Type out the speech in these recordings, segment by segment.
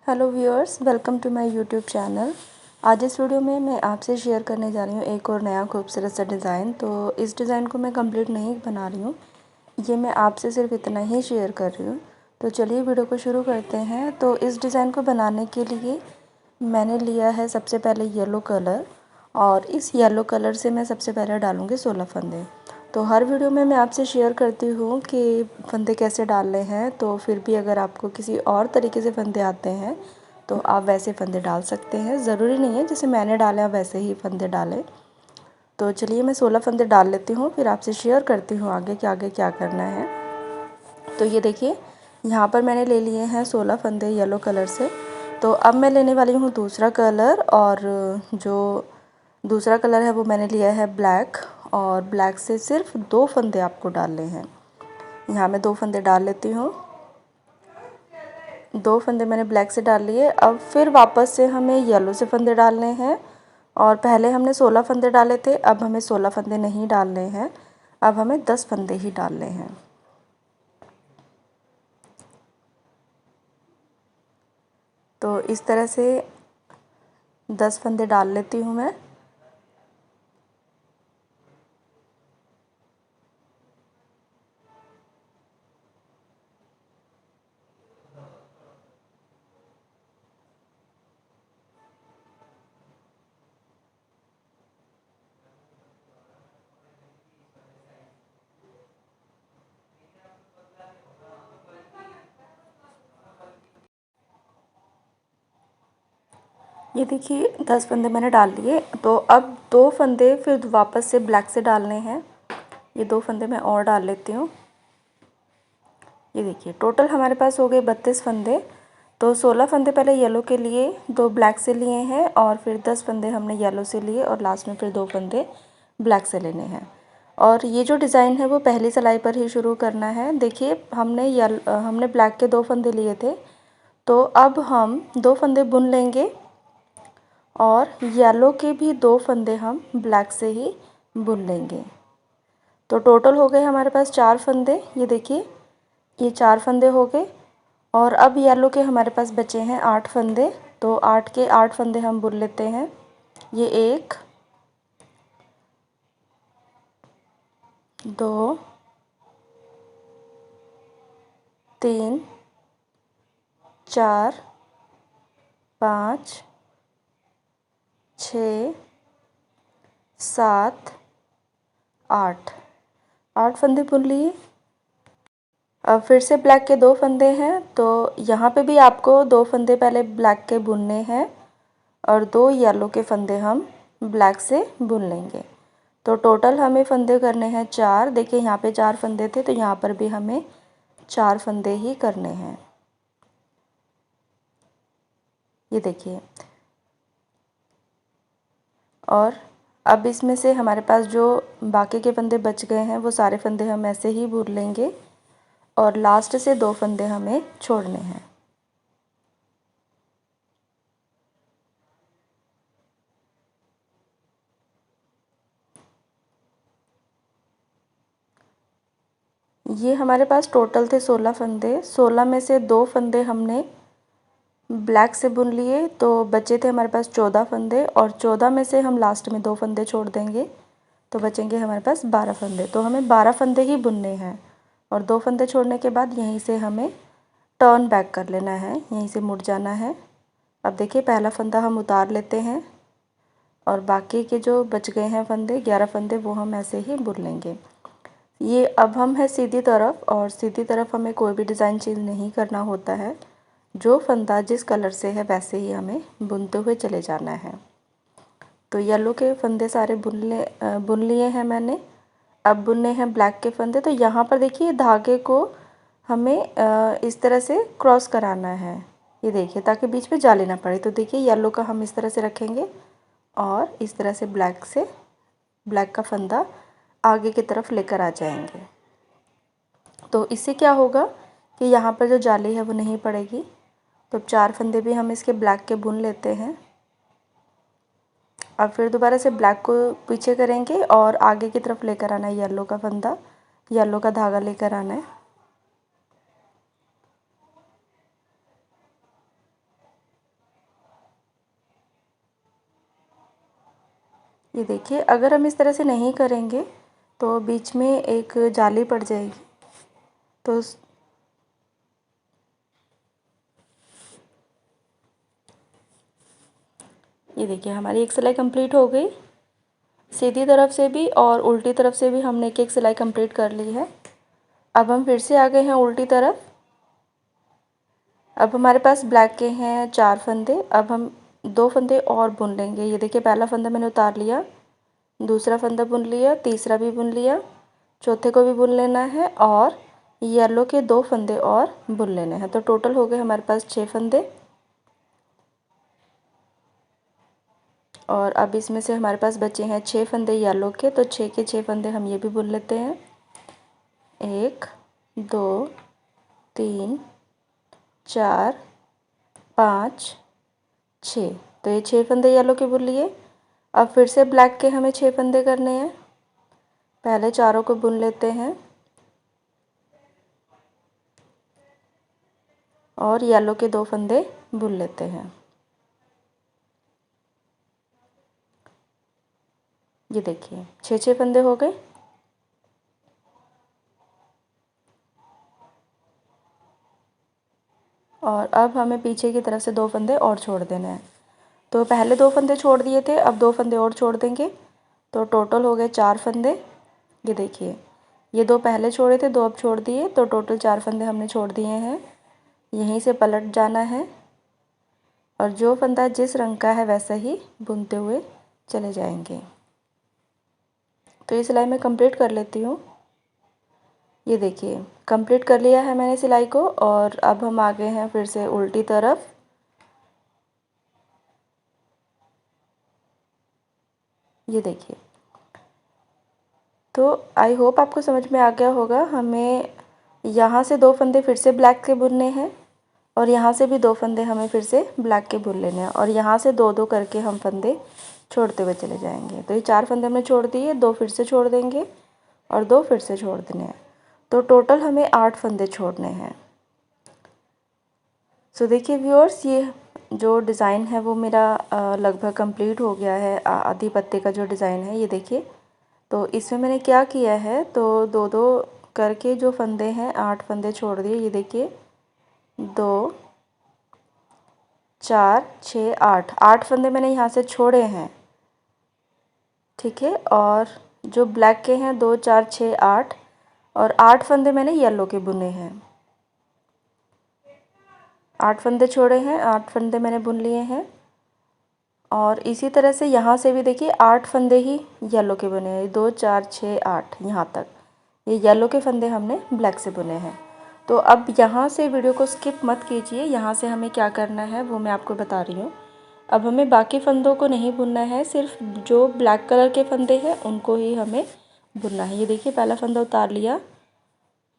Hello viewers, welcome to my YouTube channel. आज इस video में मैं आपसे शेयर करने जा रही हूँ एक और नया खूबसूरत सा डिज़ाइन। तो इस डिज़ाइन को मैं कंप्लीट नहीं बना रही हूँ, ये मैं आपसे सिर्फ इतना ही शेयर कर रही हूँ। तो चलिए वीडियो को शुरू करते हैं। तो इस डिज़ाइन को बनाने के लिए मैंने लिया है सबसे पहले येलो कलर, और इस येलो कलर से मैं सबसे पहले डालूँगी 16 फंदे। तो हर वीडियो में मैं आपसे शेयर करती हूँ कि फंदे कैसे डालने हैं, तो फिर भी अगर आपको किसी और तरीके से फंदे आते हैं तो आप वैसे फंदे डाल सकते हैं। ज़रूरी नहीं है जैसे मैंने डाले आप वैसे ही फंदे डालें। तो चलिए मैं 16 फंदे डाल लेती हूँ, फिर आपसे शेयर करती हूँ आगे क्या करना है। तो ये देखिए, यहाँ पर मैंने ले लिए हैं 16 फंदे येलो कलर से। तो अब मैं लेने वाली हूँ दूसरा कलर, और जो दूसरा कलर है वो मैंने लिया है ब्लैक, और ब्लैक से सिर्फ 2 फंदे आपको डालने हैं। यहाँ मैं 2 फंदे डाल लेती हूँ। 2 फंदे मैंने ब्लैक से डाल लिए। अब फिर वापस से हमें येलो से फंदे डालने हैं, और पहले हमने 16 फंदे डाले थे, अब हमें 16 फंदे नहीं डालने हैं, अब हमें 10 फंदे ही डालने हैं। तो इस तरह से 10 फंदे डाल लेती हूँ मैं। ये देखिए 10 फंदे मैंने डाल लिए। तो अब 2 फंदे फिर वापस से ब्लैक से डालने हैं। ये 2 फंदे मैं और डाल लेती हूँ। ये देखिए टोटल हमारे पास हो गए 32 फंदे। तो 16 फंदे पहले येलो के लिए, 2 ब्लैक से लिए हैं, और फिर 10 फंदे हमने येलो से लिए, और लास्ट में फिर 2 फंदे ब्लैक से लेने हैं। और ये जो डिज़ाइन है वो पहली सिलाई पर ही शुरू करना है। देखिए हमने ब्लैक के 2 फंदे लिए थे, तो अब हम 2 फंदे बुन लेंगे, और येलो के भी 2 फंदे हम ब्लैक से ही बुन लेंगे। तो टोटल हो गए हमारे पास 4 फंदे। ये देखिए ये 4 फंदे हो गए, और अब येलो के हमारे पास बचे हैं 8 फंदे। तो 8 के 8 फंदे हम बुन लेते हैं। ये 1 2 3 4 5 6 7 8 8 फंदे बुन लिए। अब फिर से ब्लैक के 2 फंदे हैं, तो यहाँ पे भी आपको 2 फंदे पहले ब्लैक के बुनने हैं, और 2 येलो के फंदे हम ब्लैक से बुन लेंगे। तो टोटल हमें फंदे करने हैं 4। देखिए यहाँ पे 4 फंदे थे, तो यहाँ पर भी हमें 4 फंदे ही करने हैं। ये देखिए, और अब इसमें से हमारे पास जो बाकी के फंदे बच गए हैं वो सारे फंदे हम ऐसे ही बुन लेंगे, और लास्ट से 2 फंदे हमें छोड़ने हैं। ये हमारे पास टोटल थे 16 फंदे। 16 में से 2 फंदे हमने ब्लैक से बुन लिए, तो बचे थे हमारे पास 14 फंदे, और 14 में से हम लास्ट में 2 फंदे छोड़ देंगे, तो बचेंगे हमारे पास 12 फंदे। तो हमें 12 फंदे ही बुनने हैं, और 2 फंदे छोड़ने के बाद यहीं से हमें टर्न बैक कर लेना है, यहीं से मुड़ जाना है। अब देखिए पहला फंदा हम उतार लेते हैं, और बाकी के जो बच गए हैं फंदे 11 फंदे वो हम ऐसे ही बुन लेंगे। ये अब हम है सीधी तरफ, और सीधी तरफ हमें कोई भी डिज़ाइन चेंज नहीं करना होता है। जो फंदा जिस कलर से है वैसे ही हमें बुनते हुए चले जाना है। तो येलो के फंदे सारे बुन लिए हैं मैंने। अब बुनने हैं ब्लैक के फंदे। तो यहाँ पर देखिए धागे को हमें इस तरह से क्रॉस कराना है। ये देखिए ताकि बीच में जाली ना पड़े। तो देखिए येलो का हम इस तरह से रखेंगे, और इस तरह से ब्लैक का फंदा आगे की तरफ लेकर आ जाएंगे। तो इससे क्या होगा कि यहाँ पर जो जाली है वो नहीं पड़ेगी। तो 4 फंदे भी हम इसके ब्लैक के बुन लेते हैं। अब फिर दोबारा से ब्लैक को पीछे करेंगे, और आगे की तरफ लेकर आना है येलो का फंदा, येलो का धागा लेकर आना है। ये देखिए, अगर हम इस तरह से नहीं करेंगे तो बीच में एक जाली पड़ जाएगी। तो ये देखिए, हमारी एक सिलाई कंप्लीट हो गई। सीधी तरफ से भी और उल्टी तरफ से भी हमने एक सिलाई कंप्लीट कर ली है। अब हम फिर से आ गए हैं उल्टी तरफ। अब हमारे पास ब्लैक के हैं 4 फंदे। अब हम 2 फंदे और बुन लेंगे। ये देखिए, पहला फंदा मैंने उतार लिया, दूसरा फंदा बुन लिया, तीसरा भी बुन लिया, चौथे को भी बुन लेना है और येलो के 2 फंदे और बुन लेने हैं। तो टोटल हो गए हमारे पास 6 फंदे। और अब इसमें से हमारे पास बचे हैं 6 फंदे येलो के, तो 6 के 6 फंदे हम ये भी बुन लेते हैं। 1 2 3 4 5 6। तो ये 6 फंदे येलो के बुन लिए। अब फिर से ब्लैक के हमें 6 फंदे करने हैं। पहले चारों को बुन लेते हैं और येलो के 2 फंदे बुन लेते हैं। ये देखिए, 6 फंदे हो गए। और अब हमें पीछे की तरफ से 2 फंदे और छोड़ देने हैं। तो पहले 2 फंदे छोड़ दिए थे, अब 2 फंदे और छोड़ देंगे। तो टोटल हो गए 4 फंदे। ये देखिए, ये 2 पहले छोड़े थे, 2 अब छोड़ दिए, तो टोटल 4 फंदे हमने छोड़ दिए हैं। यहीं से पलट जाना है और जो फंदा जिस रंग का है वैसा ही बुनते हुए चले जाएंगे। तो ये सिलाई मैं कंप्लीट कर लेती हूँ। ये देखिए, कंप्लीट कर लिया है मैंने सिलाई को। और अब हम आ गए हैं फिर से उल्टी तरफ। ये देखिए, तो आई होप आपको समझ में आ गया होगा। हमें यहाँ से 2 फंदे फिर से ब्लैक के बुनने हैं और यहाँ से भी 2 फंदे हमें फिर से ब्लैक के बुन लेने हैं और यहाँ से 2-2 करके हम फंदे छोड़ते हुए चले जाएंगे। तो ये 4 फंदे हमने छोड़ दिए, 2 फिर से छोड़ देंगे और 2 फिर से छोड़ देने हैं। तो टोटल हमें 8 फंदे छोड़ने हैं। सो देखिए व्यूअर्स, ये जो डिज़ाइन है वो मेरा लगभग कंप्लीट हो गया है। आधी पत्ते का जो डिज़ाइन है, ये देखिए। तो इसमें मैंने क्या किया है, तो 2-2 करके जो फंदे हैं 8 फंदे छोड़ दिए। ये देखिए, 2 4 6 8 8 फंदे मैंने यहाँ से छोड़े हैं, ठीक है। और जो ब्लैक के हैं 2 4 6 8 और 8 फंदे मैंने येलो के बुने हैं। 8 फंदे छोड़े हैं, 8 फंदे मैंने बुन लिए हैं। और इसी तरह से यहाँ से भी देखिए 8 फंदे ही येलो के बुने हैं, 2 4 6 8 यहाँ तक। ये येलो के फंदे हमने ब्लैक से बुने हैं। तो अब यहाँ से वीडियो को स्किप मत कीजिए। यहाँ से हमें क्या करना है वो मैं आपको बता रही हूँ। अब हमें बाकी फंदों को नहीं बुनना है, सिर्फ जो ब्लैक कलर के फंदे हैं उनको ही हमें बुनना है। ये देखिए, पहला फंदा उतार लिया।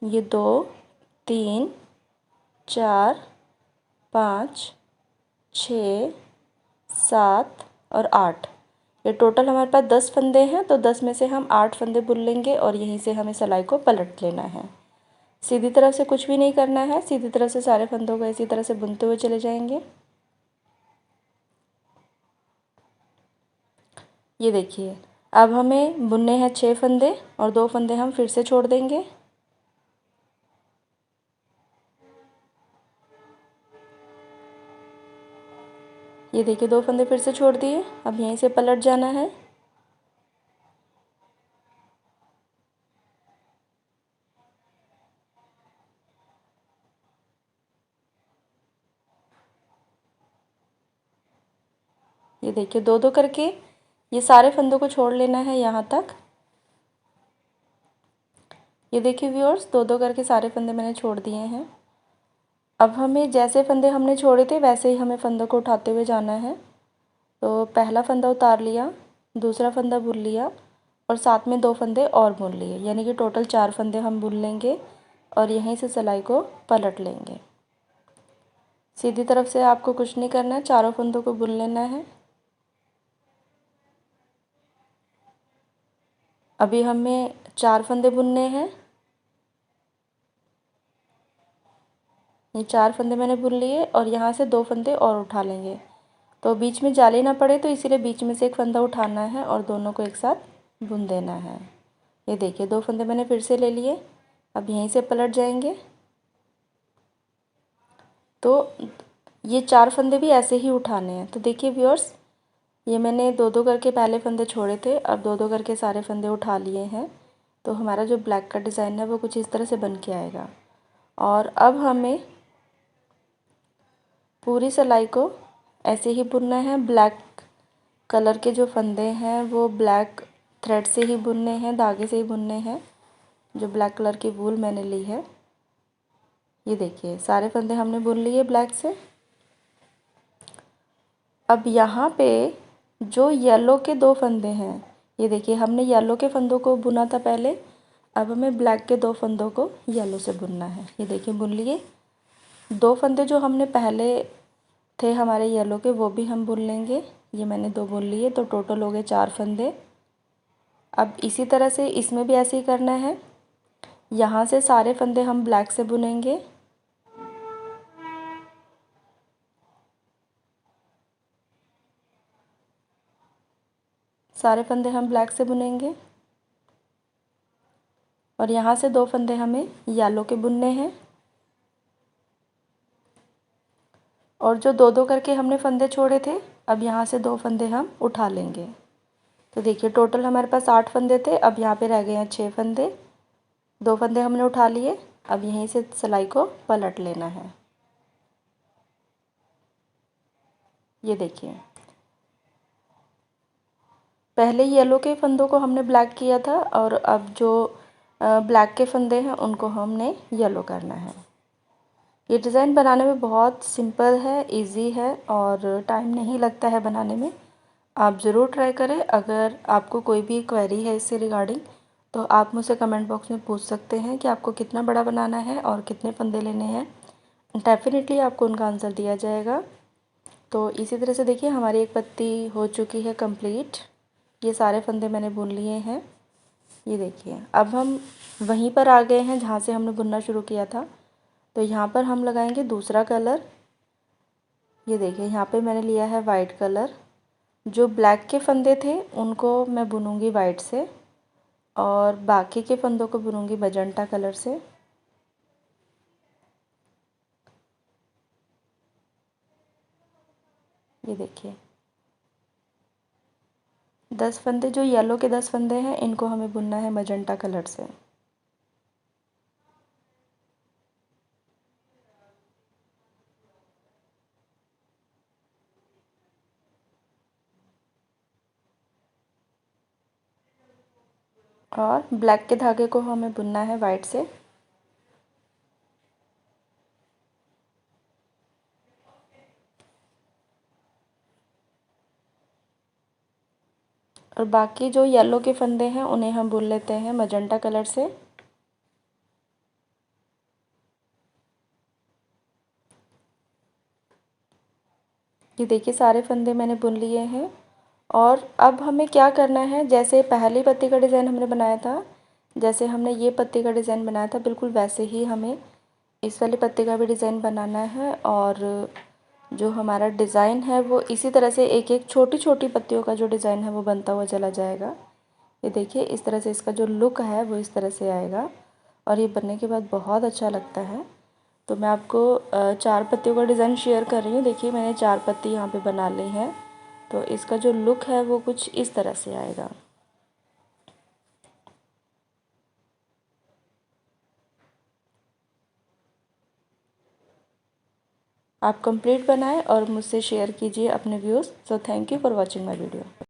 ये 2 3 4 5 6 7 और 8, ये टोटल हमारे पास 10 फंदे हैं। तो 10 में से हम 8 फंदे बुन लेंगे और यहीं से हमें सिलाई को पलट लेना है। सीधी तरफ से कुछ भी नहीं करना है, सीधी तरफ से सारे फंदों को इसी तरह से बुनते हुए चले जाएंगे। ये देखिए, अब हमें बुनने हैं 6 फंदे और 2 फंदे हम फिर से छोड़ देंगे। ये देखिए, 2 फंदे फिर से छोड़ दिए। अब यहीं से पलट जाना है। ये देखिए, 2-2 करके ये सारे फंदों को छोड़ लेना है यहाँ तक। ये देखिए व्यूअर्स, 2-2 करके सारे फंदे मैंने छोड़ दिए हैं। अब हमें जैसे फंदे हमने छोड़े थे वैसे ही हमें फंदों को उठाते हुए जाना है। तो पहला फंदा उतार लिया, दूसरा फंदा बुन लिया और साथ में 2 फंदे और बुन लिए, यानी कि टोटल 4 फंदे हम बुन लेंगे और यहीं से सिलाई को पलट लेंगे। सीधी तरफ से आपको कुछ नहीं करना है, चारों फंदों को बुन लेना है। अभी हमें 4 फंदे बुनने हैं। ये 4 फंदे मैंने बुन लिए और यहाँ से 2 फंदे और उठा लेंगे। तो बीच में जाली ना पड़े तो इसीलिए बीच में से एक फंदा उठाना है और दोनों को एक साथ बुन देना है। ये देखिए 2 फंदे मैंने फिर से ले लिए। अब यहीं से पलट जाएंगे। तो ये 4 फंदे भी ऐसे ही उठाने हैं। तो देखिए व्यूअर्स, ये मैंने 2-2 करके पहले फंदे छोड़े थे, अब 2-2 करके सारे फंदे उठा लिए हैं। तो हमारा जो ब्लैक का डिज़ाइन है वो कुछ इस तरह से बन के आएगा। और अब हमें पूरी सिलाई को ऐसे ही बुनना है। ब्लैक कलर के जो फंदे हैं वो ब्लैक थ्रेड से ही बुनने हैं, धागे से ही बुनने हैं। जो ब्लैक कलर की वूल मैंने ली है, ये देखिए सारे फंदे हमने बुन लिए ब्लैक से। अब यहाँ पे जो येलो के 2 फंदे हैं, ये देखिए हमने येलो के फंदों को बुना था पहले, अब हमें ब्लैक के 2 फंदों को येलो से बुनना है। ये देखिए बुन लिए। 2 फंदे जो हमने पहले थे हमारे येलो के वो भी हम बुन लेंगे। ये मैंने 2 बुन लिए, तो टोटल हो गए 4 फंदे। अब इसी तरह से इसमें भी ऐसे ही करना है। यहाँ से सारे फंदे हम ब्लैक से बुनेंगे। सारे फंदे हम ब्लैक से बुनेंगे और यहाँ से 2 फंदे हमें येलो के बुनने हैं। और जो 2-2 करके हमने फंदे छोड़े थे, अब यहाँ से 2 फंदे हम उठा लेंगे। तो देखिए टोटल हमारे पास 8 फंदे थे, अब यहाँ पे रह गए हैं 6 फंदे। 2 फंदे हमने उठा लिए, अब यहीं से सिलाई को पलट लेना है। ये देखिए पहले येलो के फंदों को हमने ब्लैक किया था और अब जो ब्लैक के फंदे हैं उनको हमने येलो करना है। ये डिज़ाइन बनाने में बहुत सिंपल है, इजी है और टाइम नहीं लगता है बनाने में। आप ज़रूर ट्राई करें। अगर आपको कोई भी क्वेरी है इससे रिगार्डिंग, तो आप मुझसे कमेंट बॉक्स में पूछ सकते हैं कि आपको कितना बड़ा बनाना है और कितने फंदे लेने हैं। डेफिनेटली आपको उनका आंसर दिया जाएगा। तो इसी तरह से देखिए हमारी एक पत्ती हो चुकी है कंप्लीट। ये सारे फंदे मैंने बुन लिए हैं। ये देखिए अब हम वहीं पर आ गए हैं जहाँ से हमने बुनना शुरू किया था। तो यहाँ पर हम लगाएंगे दूसरा कलर। ये देखिए यहाँ पे मैंने लिया है वाइट कलर। जो ब्लैक के फंदे थे उनको मैं बुनूंगी वाइट से और बाकी के फंदों को बुनूंगी मजेंटा कलर से। ये देखिए 10 फंदे, जो येलो के 10 फंदे हैं, इनको हमें बुनना है मजेंटा कलर से। और ब्लैक के धागे को हमें बुनना है वाइट से। और बाकी जो येलो के फंदे हैं उन्हें हम बुन लेते हैं मजेंटा कलर से। ये देखिए सारे फंदे मैंने बुन लिए हैं। और अब हमें क्या करना है, जैसे पहली पत्ती का डिज़ाइन हमने बनाया था, जैसे हमने ये पत्ती का डिज़ाइन बनाया था, बिल्कुल वैसे ही हमें इस वाली पत्ती का भी डिज़ाइन बनाना है। और जो हमारा डिज़ाइन है वो इसी तरह से एक एक छोटी छोटी पत्तियों का जो डिज़ाइन है वो बनता हुआ चला जाएगा। ये देखिए इस तरह से इसका जो लुक है वो इस तरह से आएगा और ये बनने के बाद बहुत अच्छा लगता है। तो मैं आपको 4 पत्तियों का डिज़ाइन शेयर कर रही हूँ। देखिए मैंने 4 पत्ती यहाँ पे बना ली हैं। तो इसका जो लुक है वो कुछ इस तरह से आएगा। आप कंप्लीट बनाएं और मुझसे शेयर कीजिए अपने views. So thank you for watching my video.